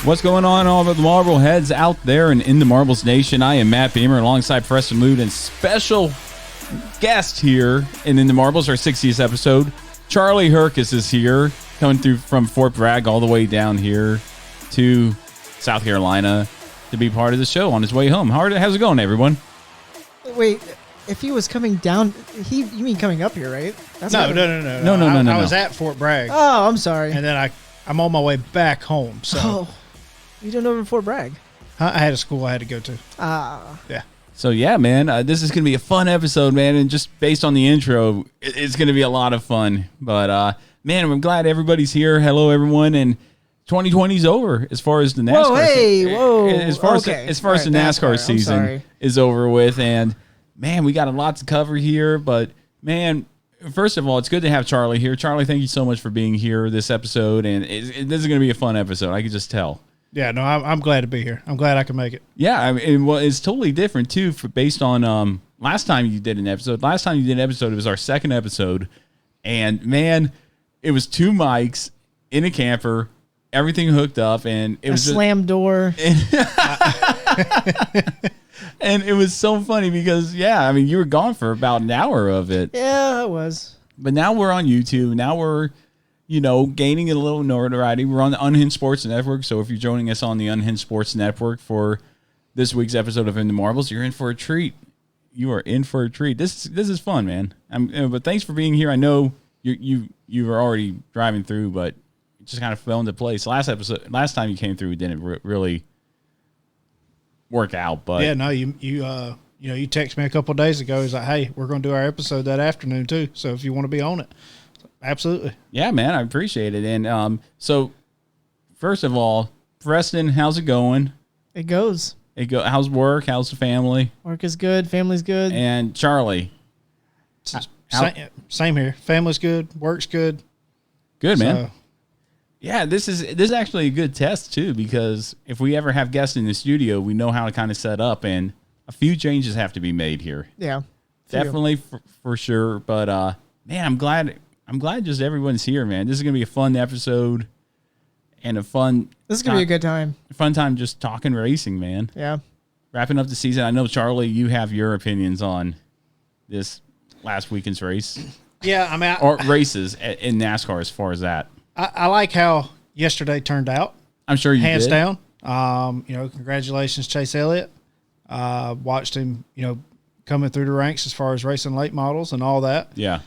What's going on, all of the Marble heads out there and in the Marbles Nation? I am Matt Beamer alongside Preston Lude and special guest here in the Marbles, our 60th episode. Charlie Hercus is here, coming through from Fort Bragg all the way down here to South Carolina to be part of the show on his way home. How's it going, everyone? Wait, if he was coming down, you mean coming up here, right? No. I was at Fort Bragg. Oh, I'm sorry. And then I'm on my way back home. So Oh, you don't know in Fort Bragg? I had a school I had to go to. Yeah. So, yeah, man, this is going to be a fun episode, man. And just based on the intro, it's going to be a lot of fun. But, man, I'm glad everybody's here. Hello, everyone. And 2020's over as far as the NASCAR as far as the NASCAR season is over with. And, man, we got a lot to cover here. But, man, first of all, it's good to have Charlie here. Charlie, thank you so much for being here this episode. And this is going to be a fun episode. I can just tell. Yeah, no, I'm glad to be here. I'm glad I can make it. Yeah, I mean, well, it's totally different too, based on last time you did an episode. Last time you did an episode, it was our second episode, and man, it was 2 mics in a camper, everything hooked up, and it was a slam door. And it was so funny because, yeah, I mean, you were gone for about an hour of it. Yeah, it was. But now we're on YouTube. Now we're, gaining a little notoriety. We're on the Unhinged Sports Network. So if you're joining us on the Unhinged Sports Network for this week's episode of In the Marbles, you're in for a treat. You are in for a treat. This is fun, man. But thanks for being here. I know you were already driving through, but it just kind of fell into place. Last time you came through, it didn't really work out. But yeah, no, you texted me a couple of days ago. He's like, "Hey, we're going to do our episode that afternoon too. So if you want to be on it." Absolutely. Yeah, man, I appreciate it. And so, first of all, Preston, how's it going? It goes. How's work? How's the family? Work is good. Family's good. And Charlie? Same here. Family's good. Work's good. Good, man. Yeah, this is actually a good test, too, because if we ever have guests in the studio, we know how to kind of set up, and a few changes have to be made here. Yeah. Definitely, for sure. But, man, I'm glad just everyone's here, man. This is going to be a fun episode and This is going to be a good time. Fun time just talking racing, man. Yeah. Wrapping up the season. I know, Charlie, you have your opinions on this last weekend's race. Yeah, I mean... or races in NASCAR as far as that. I like how yesterday turned out. I'm sure you Hands did. down. Congratulations, Chase Elliott. Watched him, coming through the ranks as far as racing late models and all that. Yeah.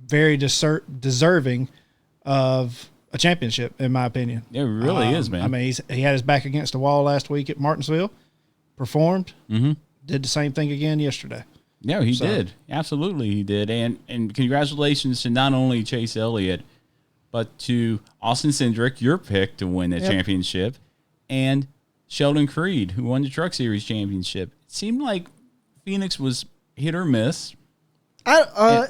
Very deserving of a championship, in my opinion. It really is, man. I mean, he had his back against the wall last week at Martinsville, performed, did the same thing again yesterday. Yeah, he did. Absolutely, he did. And congratulations to not only Chase Elliott, but to Austin Cindric, your pick to win the championship, and Sheldon Creed, who won the Truck Series championship. It seemed like Phoenix was hit or miss. I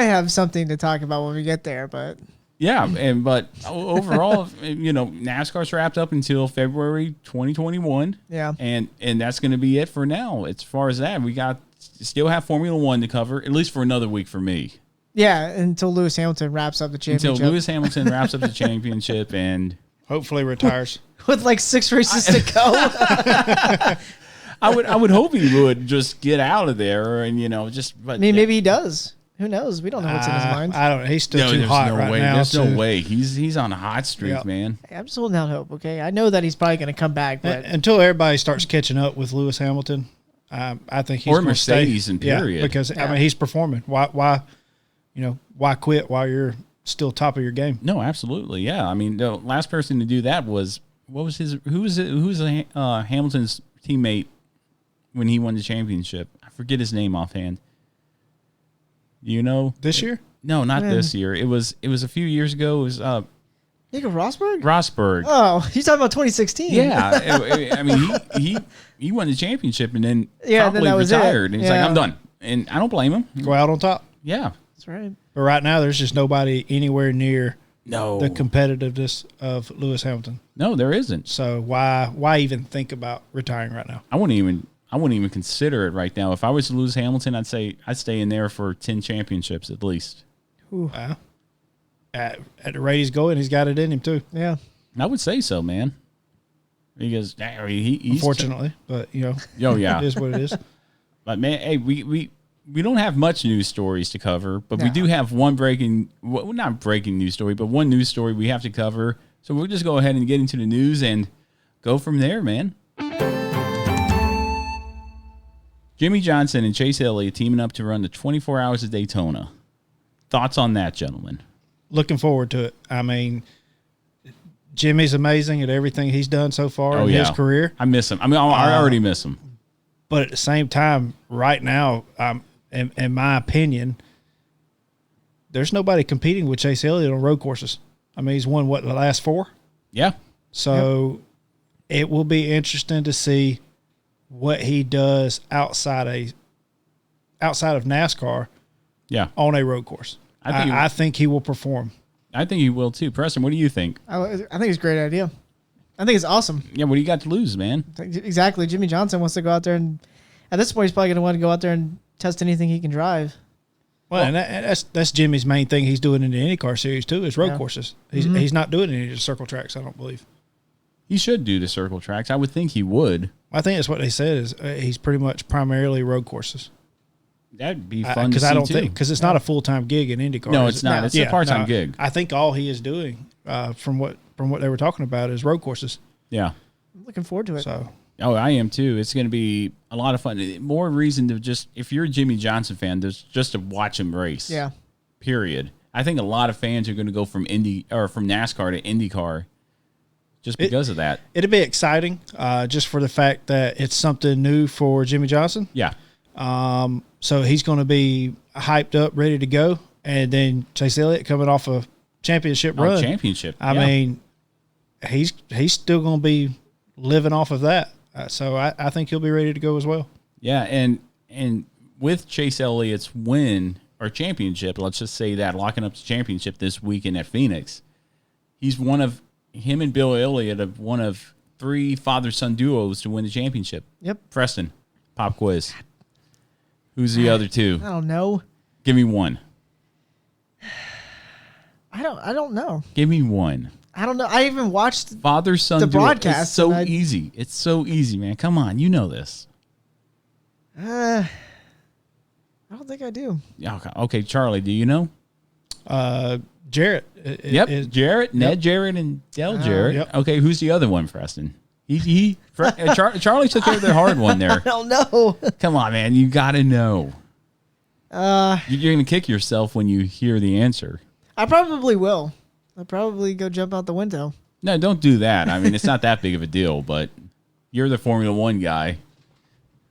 have something to talk about when we get there, but yeah, but overall, NASCAR's wrapped up until February 2021. Yeah, and that's going to be it for now. As far as that, we still have Formula One to cover, at least for another week for me. Yeah, until Lewis Hamilton wraps up the championship. And hopefully retires with like 6 races to go. I would hope he would just get out of there and But maybe he does. Who knows? We don't know what's in his mind. I don't know. He's still too hot right now. There's no way. He's on a hot streak, man. I'm just holding out hope. Okay, I know that he's probably going to come back, but until everybody starts catching up with Lewis Hamilton, I think he's or Mercedes stay. in period. Yeah, because I mean he's performing. Why quit while you're still top of your game? No, absolutely. Yeah, I mean the last person to do that was who was Hamilton's teammate when he won the championship? I forget his name offhand. You know, this year? No, not this year. It was a few years ago. It was Nico Rosberg? Rosberg. Oh, he's talking about 2016. Yeah, I mean he won the championship and then probably retired. And he's like, I'm done, and I don't blame him. Go out on top. Yeah, that's right. But right now, there's just nobody anywhere near the competitiveness of Lewis Hamilton. No, there isn't. So why even think about retiring right now? I wouldn't even consider it right now. If I was to lose Hamilton, I'd say I'd stay in there for 10 championships at least. at the rate he's going, he's got it in him too. Yeah. I would say so, man. Because he's unfortunately, but oh yeah, it is what it is. But man, hey, we don't have much news stories to cover, but we do have one not breaking news story, but one news story we have to cover. So we'll just go ahead and get into the news and go from there, man. Jimmy Johnson and Chase Elliott teaming up to run the 24 Hours of Daytona. Thoughts on that, gentlemen? Looking forward to it. I mean, Jimmy's amazing at everything he's done so far in his career. I miss him. I mean, I already miss him. But at the same time, right now, in my opinion, there's nobody competing with Chase Elliott on road courses. I mean, he's won, the last 4? Yeah. So it will be interesting to see what he does outside of NASCAR on a road course. I think he will perform. I think he will too. Preston, what do you think? I think it's a great idea. I think it's awesome. Yeah, what do you got to lose, man? Exactly. Jimmy Johnson wants to go out there, and at this point, he's probably going to want to go out there and test anything he can drive. Well, and that's Jimmy's main thing he's doing in the IndyCar series too, is road courses. He's not doing any of the circle tracks, I don't believe. He should do the circle tracks. I would think he would. I think that's what they said is he's pretty much primarily road courses. That'd be fun to see, because it's not a full-time gig in IndyCar. No, it's not. It's a part-time gig. I think all he is doing, from what they were talking about, is road courses. Yeah. I'm looking forward to it. So. Oh, I am too. It's going to be a lot of fun. More reason to just, if you're a Jimmy Johnson fan, there's just to watch him race. Yeah. Period. I think a lot of fans are going to go from NASCAR to IndyCar just because of that. It'd be exciting, just for the fact that it's something new for Jimmy Johnson. Yeah. So he's going to be hyped up, ready to go, and then Chase Elliott coming off a championship run. I mean, he's still going to be living off of that. So I think he'll be ready to go as well. Yeah, and with Chase Elliott's win or championship, let's just say that, locking up the championship this weekend at Phoenix, him and Bill Elliott are one of 3 father-son duos to win the championship. Yep. Preston, pop quiz. Who's the other 2? I don't know. Give me one. I don't know. Give me one. I don't know. I even watched father-son the duo. broadcast. It's so easy. It's so easy, man. Come on, you know this. I don't think I do. Okay, Charlie, do you know? Jarrett. Jarrett, Ned Jarrett, and Dale Jarrett. Yep. Okay, who's the other one, Preston? Charlie took care of the hard one there. I don't know. Come on, man. You got to know. You're going to kick yourself when you hear the answer. I probably will. I'll probably go jump out the window. No, don't do that. I mean, it's not that big of a deal, but you're the Formula One guy.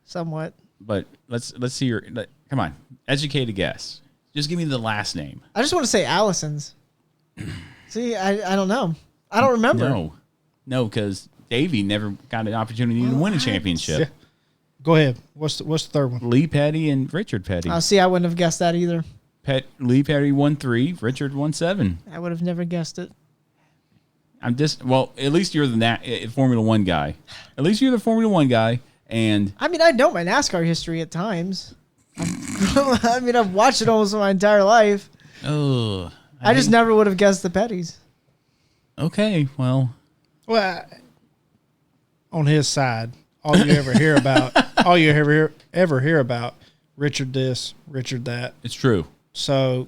Somewhat. But let's see your. Come on. Educated guess. Just give me the last name. I just want to say Allison's. See, I don't know. I don't remember. No, because Davey never got an opportunity to win a championship. Yeah. Go ahead. What's the third one? Lee Petty and Richard Petty. See, I wouldn't have guessed that either. Lee Petty won 3, Richard won 7. I would have never guessed it. At least you're the Formula One guy. At least you're the Formula One guy. And I mean, I know my NASCAR history at times. I mean, I've watched it almost my entire life. Oh, I just never would have guessed the Pettys. Okay, well, on his side, all you ever hear about, Richard this, Richard that. It's true. So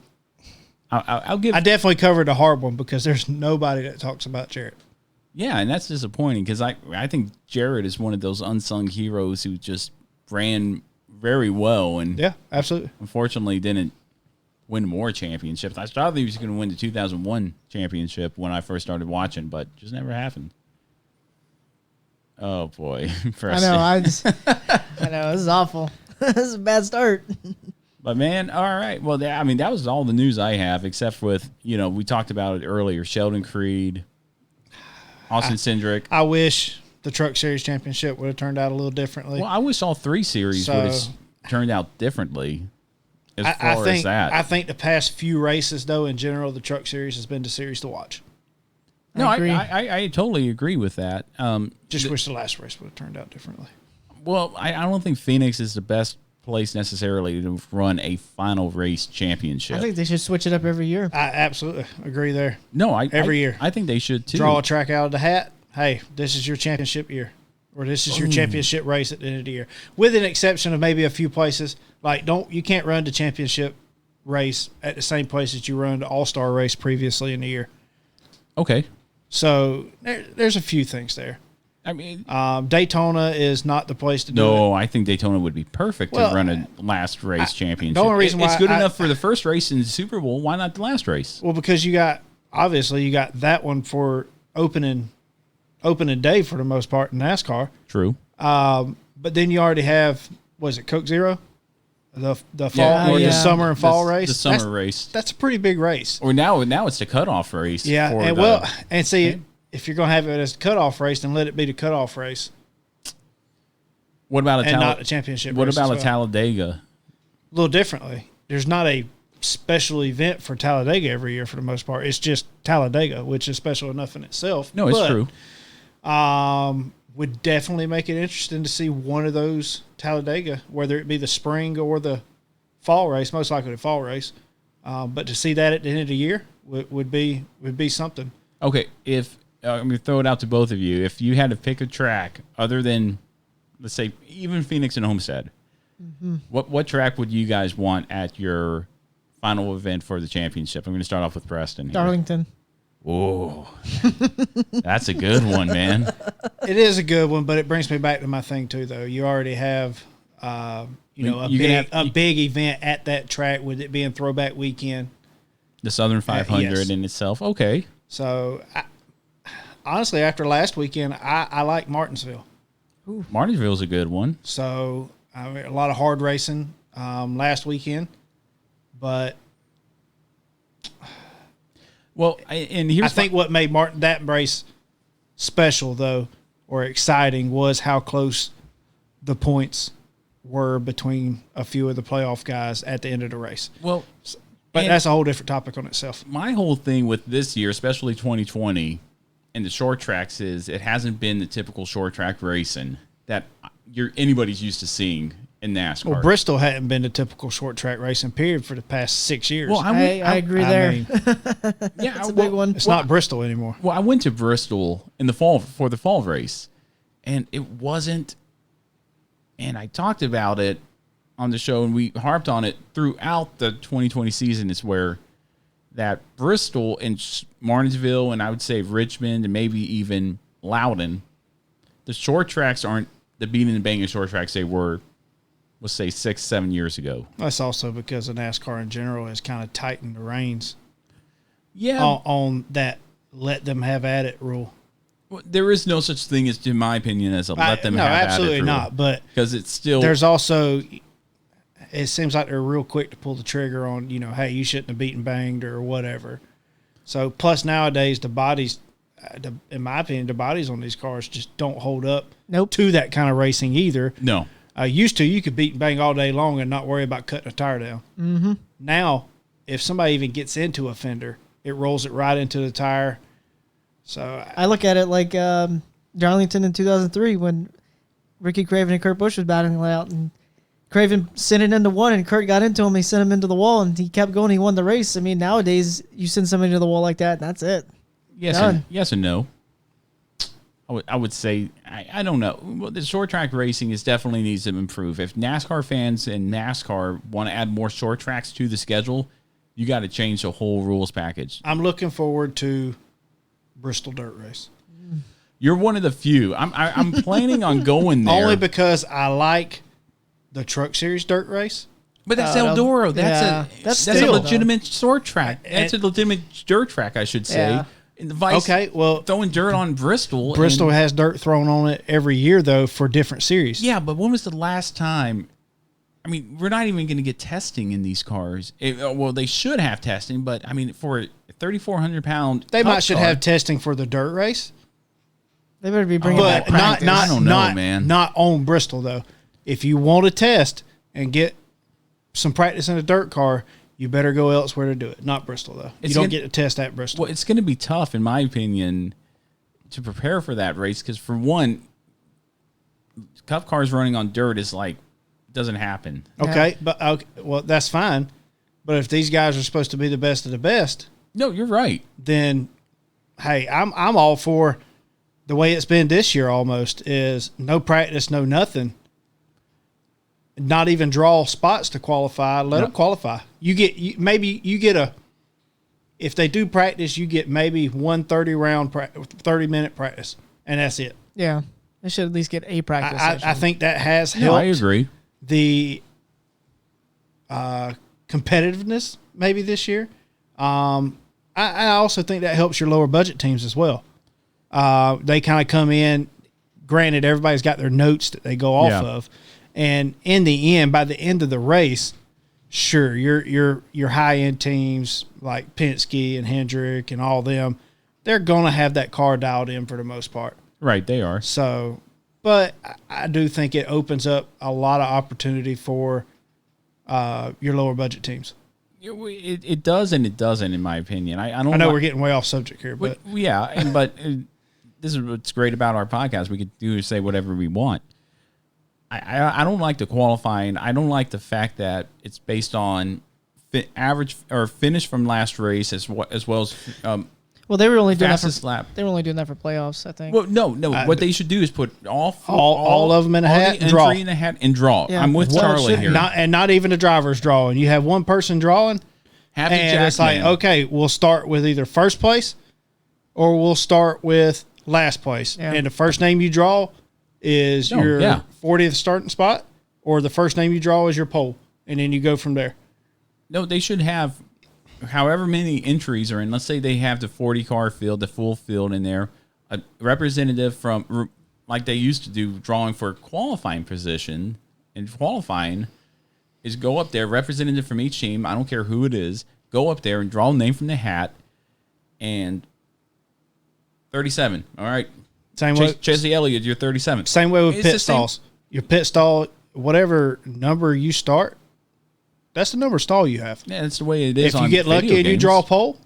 I'll give. I definitely covered the hard one because there's nobody that talks about Jarrett. Yeah, and that's disappointing because I think Jarrett is one of those unsung heroes who just ran very well and yeah, absolutely. Unfortunately, didn't win more championships. I thought he was going to win the 2001 championship when I first started watching, but just never happened. Oh boy, I know. I know this is awful. This is a bad start. But man, all right. Well, that was all the news I have, except with we talked about it earlier. Sheldon Creed, Austin Cindric. I wish the Truck Series championship would have turned out a little differently. Well, I wish all 3 series would have turned out differently. I think the past few races, though, in general, the Truck Series has been the series to watch. No, I totally agree with that. Just wish the last race would have turned out differently. Well, I don't think Phoenix is the best place necessarily to run a final race championship. I think they should switch it up every year. I absolutely agree there. No, every year. I think they should too. Draw a track out of the hat. Hey, this is your championship year, or this is your championship race at the end of the year, with an exception of maybe a few places. Like you can't run the championship race at the same place that you run the All-Star race previously in the year. Okay. So there's a few things there. I mean, Daytona is not the place to do it. No, I think Daytona would be perfect to run a last race championship. The only reason why it's good enough for the first race in the Super Bowl. Why not the last race? Well, because you got that one for opening day for the most part in NASCAR. True. But then you already have, was it Coke Zero? The fall or the summer and fall race? The summer race. That's a pretty big race. Or now it's the cutoff race. Yeah, and see, if you're going to have it as a cutoff race, then let it be the cutoff race. What about not a championship What race about as well. Talladega? A little differently. There's not a special event for Talladega every year for the most part. It's just Talladega, which is special enough in itself. No, it's true. Would definitely make it interesting to see one of those Talladega, whether it be the spring or the fall race, most likely the fall race. But to see that at the end of the year would be something. Okay, if I'm going to throw it out to both of you. If you had to pick a track other than, let's say, even Phoenix and Homestead, what track would you guys want at your final event for the championship? I'm going to start off with Preston here. Darlington. Oh, that's a good one, man. It is a good one, but it brings me back to my thing too, though. You already have, a big event at that track with it being Throwback Weekend. The Southern 500 yes. in itself. Okay. So, honestly, after last weekend, I like Martinsville. Ooh. Martinsville's a good one. So, a lot of hard racing last weekend, but. Well, I think what made that race special, though, or exciting, was how close the points were between a few of the playoff guys at the end of the race. Well, but that's a whole different topic on itself. My whole thing with this year, especially 2020, and the short tracks is it hasn't been the typical short track racing that anybody's used to seeing in NASCAR. Well, Bristol hadn't been the typical short track racing period for the past 6 years. Well, I agree there. Yeah, it's a big one. It's not Bristol anymore. Well, I went to Bristol in the fall for the fall race, and it wasn't. And I talked about it on the show, and we harped on it throughout the 2020 season. Is where that Bristol and Martinsville, and I would say Richmond, and maybe even Loudon, the short tracks aren't the beating and banging short tracks they were, let's say 6-7 years ago. That's also because of NASCAR in general has kind of tightened the reins. Yeah, on that let them have at it rule. Well, there is no such thing as, in my opinion, as a let them have at it rule. No, absolutely not. But because it's still there's also, it seems like they're real quick to pull the trigger on, hey, you shouldn't have beaten banged or whatever. So plus nowadays the bodies, in my opinion, the bodies on these cars just don't hold up to that kind of racing either. No. Used to, you could beat and bang all day long and not worry about cutting a tire down. Mm-hmm. Now, if somebody even gets into a fender, it rolls it right into the tire. So I look at it like Darlington in 2003 when Ricky Craven and Kurt Busch was battling it out, and Craven sent it into one, and Kurt got into him. He sent him into the wall, and he kept going. He won the race. I mean, nowadays you send somebody into the wall like that, and that's it. Yes and no. I would say, I don't know. Well, the short track racing definitely needs to improve. If NASCAR fans and NASCAR want to add more short tracks to the schedule, you got to change the whole rules package. I'm looking forward to Bristol Dirt Race. You're one of the few. I'm planning on going there. Only because I like the Truck Series Dirt Race. But that's Eldora. That's a legitimate short track. That's a legitimate dirt track, I should say. Yeah. In the Vice, throwing dirt on Bristol. Bristol has dirt thrown on it every year, though, for different series. Yeah, but when was the last time? I mean, we're not even going to get testing in these cars. Well, they should have testing, but I mean, for a 3,400-pound, they should have testing for the dirt race. They better be bringing back practice. I don't know, man. Not on Bristol though. If you want to test and get some practice in a dirt car, you better go elsewhere to do it. Not Bristol, though. You don't get to test at Bristol. Well, it's going to be tough, in my opinion, to prepare for that race because, for one, Cup cars running on dirt is like doesn't happen. Okay, but well, that's fine. But if these guys are supposed to be the best of the best, no, you're right. Then, hey, I'm all for the way it's been this year. Almost is no practice, no nothing. Not even draw spots to qualify. Let them qualify. Maybe you get a. If they do practice, you get maybe 30-minute practice, and that's it. Yeah, they should at least get a practice session. I think that has helped. No, I agree. The competitiveness maybe this year. I also think that helps your lower budget teams as well. They kind of come in. Granted, everybody's got their notes that they go off of, and in the end, by the end of the race. Sure, your high end teams like Penske and Hendrick and all them, they're gonna have that car dialed in for the most part. Right, they are. So, but I do think it opens up a lot of opportunity for your lower budget teams. It does and it doesn't, in my opinion. I know we're getting way off subject here, but but this is what's great about our podcast. We could say whatever we want. I don't like the qualifying. I don't like the fact that it's based on average or finish from last race as well as well, they were only doing fastest lap. They were only doing that for playoffs, I think. Well, no. What they should do is put all of them in a hat and draw. In a hat and draw. Yeah. I'm with Charlie here. Not even the driver's drawing. You have one person drawing, and it's like, okay, we'll start with either first place or we'll start with last place. Yeah. And the first name you draw is your 40th starting spot, or the first name you draw is your pole, and then you go from there. No, they should have however many entries are in. Let's say they have the 40-car field, the full field in there, a representative from, like they used to do, drawing for qualifying position, and qualifying is go up there, representative from each team, I don't care who it is, go up there and draw a name from the hat, and 37, all right. Same way. Chase Elliott, you're 37. Same way with pit stalls. Your pit stall, whatever number you start, that's the number of stall you have. Yeah, that's the way it is. If you get lucky and you draw a pole,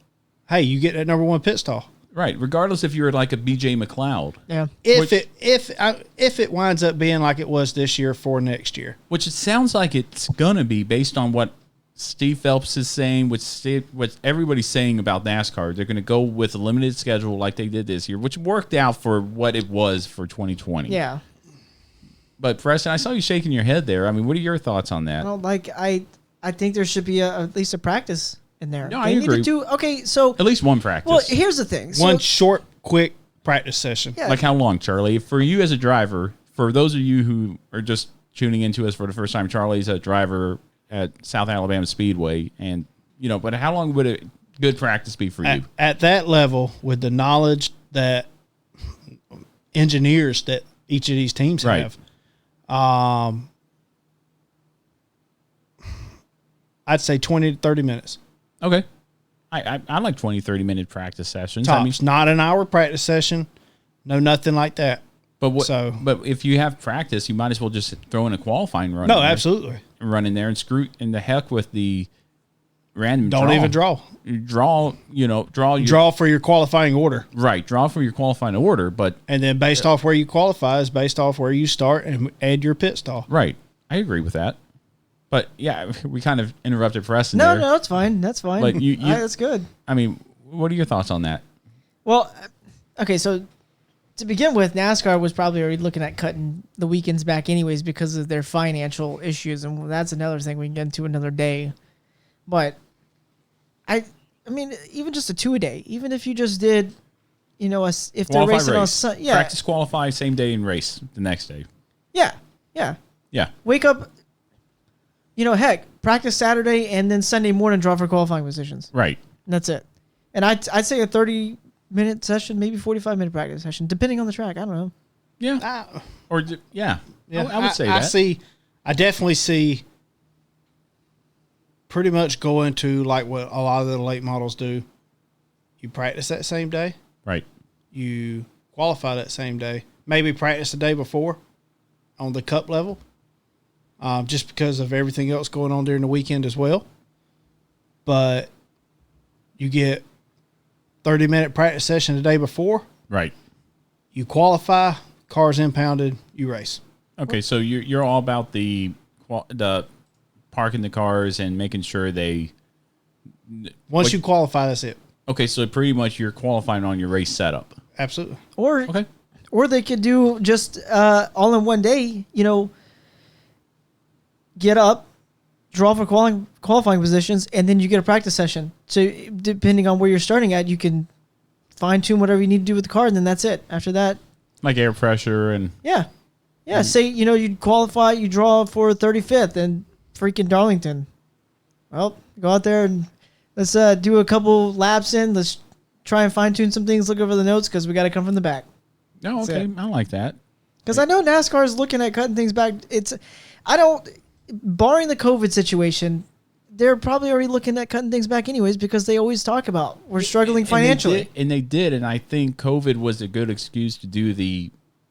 hey, you get that number one pit stall. Right, regardless if you're like a BJ McLeod. Yeah. If it winds up being like it was this year for next year, which it sounds like it's gonna be based on what Steve Phelps is saying, what everybody's saying about NASCAR. They're going to go with a limited schedule like they did this year, which worked out for what it was for 2020. Yeah. But Preston, I saw you shaking your head there. I mean, what are your thoughts on that? I think there should be at least a practice in there. No, I agree. So at least one practice. Well, here's the thing. One short, quick practice session. Yeah. Like how long, Charlie? For you as a driver, for those of you who are just tuning into us for the first time, Charlie's a driver at South Alabama Speedway, and but how long would a good practice be for you? At that level, with the knowledge that engineers that each of these teams have, I'd say 20 to 30 minutes. Okay. I like 20, 30-minute practice sessions. Tops, not an hour practice session, no nothing like that. But if you have practice, you might as well just throw in a qualifying run. No, absolutely. Run in there and screw in the heck with the random Don't even draw. Draw for your qualifying order. Right, draw for your qualifying order, and then based off where you qualify is based off where you start and add your pit stall. Right. I agree with that. But yeah, we kind of interrupted Preston. No, that's fine. That's fine. But that's good. I mean, what are your thoughts on that? Well, okay, so to begin with, NASCAR was probably already looking at cutting the weekends back anyways because of their financial issues, and that's another thing we can get into another day. But I mean, even just a 2-a-day, even if you just did, if they're racing on practice, qualify, same day, and race the next day. Yeah. Wake up, heck, practice Saturday and then Sunday morning draw for qualifying positions. Right. And that's it. And I'd say a 30-minute session, maybe 45-minute practice session, depending on the track. I don't know. Yeah. I would say that. I definitely see pretty much going to like what a lot of the late models do. You practice that same day. Right. You qualify that same day. Maybe practice the day before on the cup level. Just because of everything else going on during the weekend as well. But you get 30-minute practice session the day before. Right. You qualify, car's impounded, you race. Okay, so you're all about the the parking the cars and making sure they. Once you qualify, that's it. Okay, so pretty much you're qualifying on your race setup. Absolutely. Or they could do just all in one day. Get up, draw for qualifying positions, and then you get a practice session. So depending on where you're starting at, you can fine tune whatever you need to do with the car, and then that's it. After that, like air pressure and say you qualify, you draw for 35th and freaking Darlington. Well, go out there and let's do a couple laps in. Let's try and fine tune some things. Look over the notes because we got to come from the back. Oh, okay, I like that. Because I know NASCAR is looking at cutting things back. Barring the COVID situation, they're probably already looking at cutting things back anyways because they always talk about we're struggling financially. And they did, and I think COVID was a good excuse to do the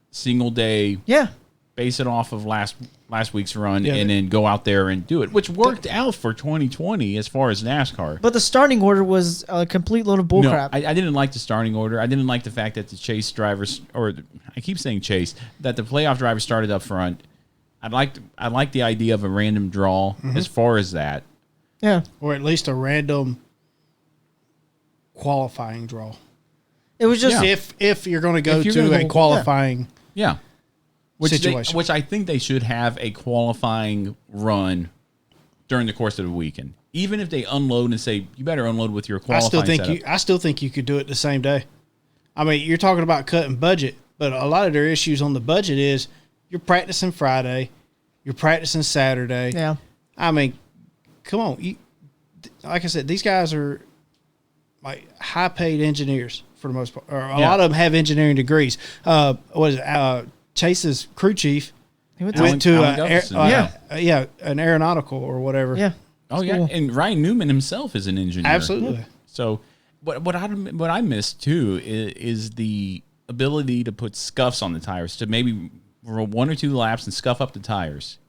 single day. Yeah. Base it off of last week's run and then go out there and do it, which worked out for 2020 as far as NASCAR. But the starting order was a complete load of bullcrap. No, I didn't like the starting order. I didn't like the fact that the chase drivers, or I keep saying chase, that the playoff drivers started up front. I liked the idea of a random draw as far as that. Yeah. Or at least a random qualifying draw. It was just if you're going to go to a qualifying situation. Which I think they should have a qualifying run during the course of the weekend. Even if they unload and say, you better unload with your qualifying setup. I still think you could do it the same day. I mean, you're talking about cutting budget, but a lot of their issues on the budget is you're practicing Friday, you're practicing Saturday. Yeah. I mean, come on. Like I said, these guys are like high-paid engineers for the most part. Or a lot of them have engineering degrees. Chase's crew chief went to an aeronautical or whatever. Yeah. Oh, yeah. Cool. And Ryan Newman himself is an engineer. Absolutely. So what I miss, too, is the ability to put scuffs on the tires, to maybe roll 1 or 2 laps and scuff up the tires.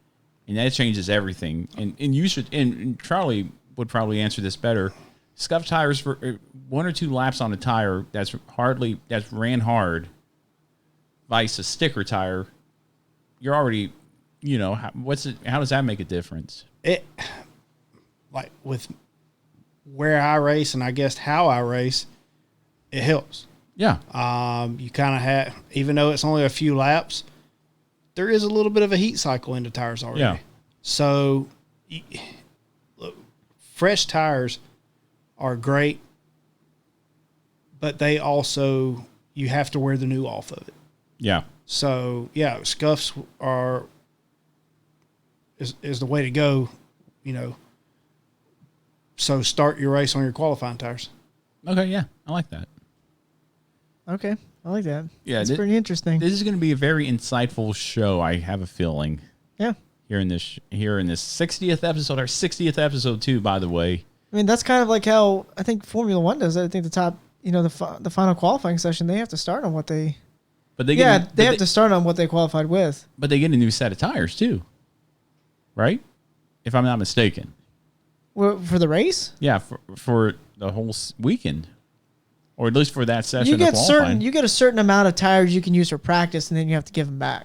And that changes everything. And you should, and Charlie would probably answer this better. Scuff tires for 1 or 2 laps on a tire that's ran hard, vice a sticker tire. You're already, how does that make a difference? Like with where I race and I guess how I race, it helps. Yeah. You kind of have, even though it's only a few laps, there is a little bit of a heat cycle in the tires already. Yeah. So, look, fresh tires are great, but they also, you have to wear the new off of it. Yeah. So, yeah, scuffs is the way to go, So start your race on your qualifying tires. Okay, yeah. I like that. Okay. I like that. Yeah, it's pretty interesting. This is going to be a very insightful show, I have a feeling. Yeah. Here in this 60th episode, our 60th episode too, by the way. I mean, that's kind of like how I think Formula One does. I think the top, the final qualifying session, they have to start on what they. But they have to start on what they qualified with. But they get a new set of tires too, right? If I'm not mistaken. For the race? Yeah, for the whole weekend. Or at least for that session. You get a certain amount of tires you can use for practice, and then you have to give them back.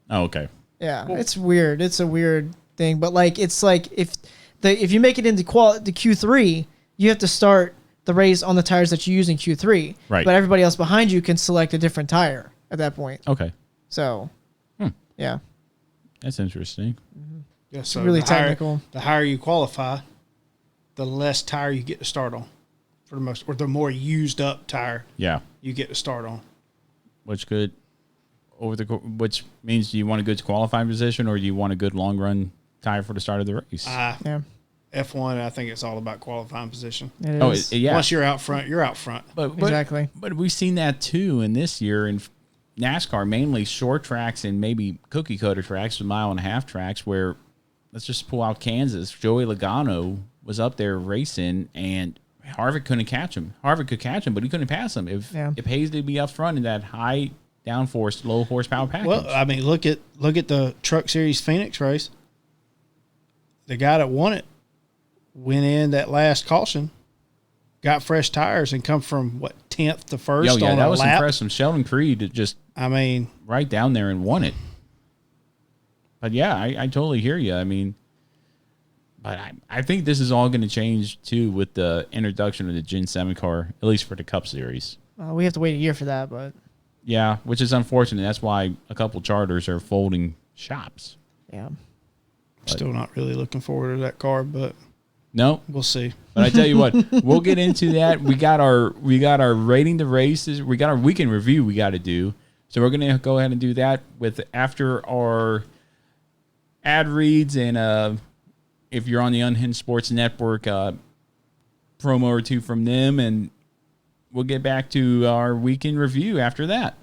Oh, okay. Yeah, it's weird. It's a weird thing, but it's like if you make it into the Q3, you have to start the race on the tires that you use in Q3. Right. But everybody else behind you can select a different tire at that point. Okay. So, yeah, that's interesting. Mm-hmm. Yeah, so it's really technical. The higher you qualify, the less tire you get to start on. For the most, or the more used up tire, you get to start on. Which means, do you want a good qualifying position, or do you want a good long run tire for the start of the race? F1, I think it's all about qualifying position. Once you're out front, you're out front. Exactly. But we've seen that too in this year in NASCAR, mainly short tracks and maybe cookie cutter tracks, 1.5-mile tracks. Where let's just pull out Kansas. Joey Logano was up there racing and Harvick couldn't catch him. Harvick could catch him, but he couldn't pass him. If pays to be up front in that high downforce, low horsepower package. Well, I mean, look at the Truck Series Phoenix race. The guy that won it went in that last caution, got fresh tires, and come from 10th to 1st on that a was lap. impressive. Sheldon Creed right down there and won it. But yeah, I totally hear you. I mean, but I think this is all going to change too with the introduction of the Gen 7 car, at least for the Cup Series. We have to wait a year for that, but yeah, which is unfortunate. That's why a couple charters are folding shops. Yeah, still not really looking forward to that car, but no, we'll see. But I tell you what, we'll get into that. We got our rating the races. We got our weekend review we got to do. So we're gonna go ahead and do that after our ad reads and if you're on the Unhinged Sports Network, promo or two from them, and we'll get back to our weekend review after that.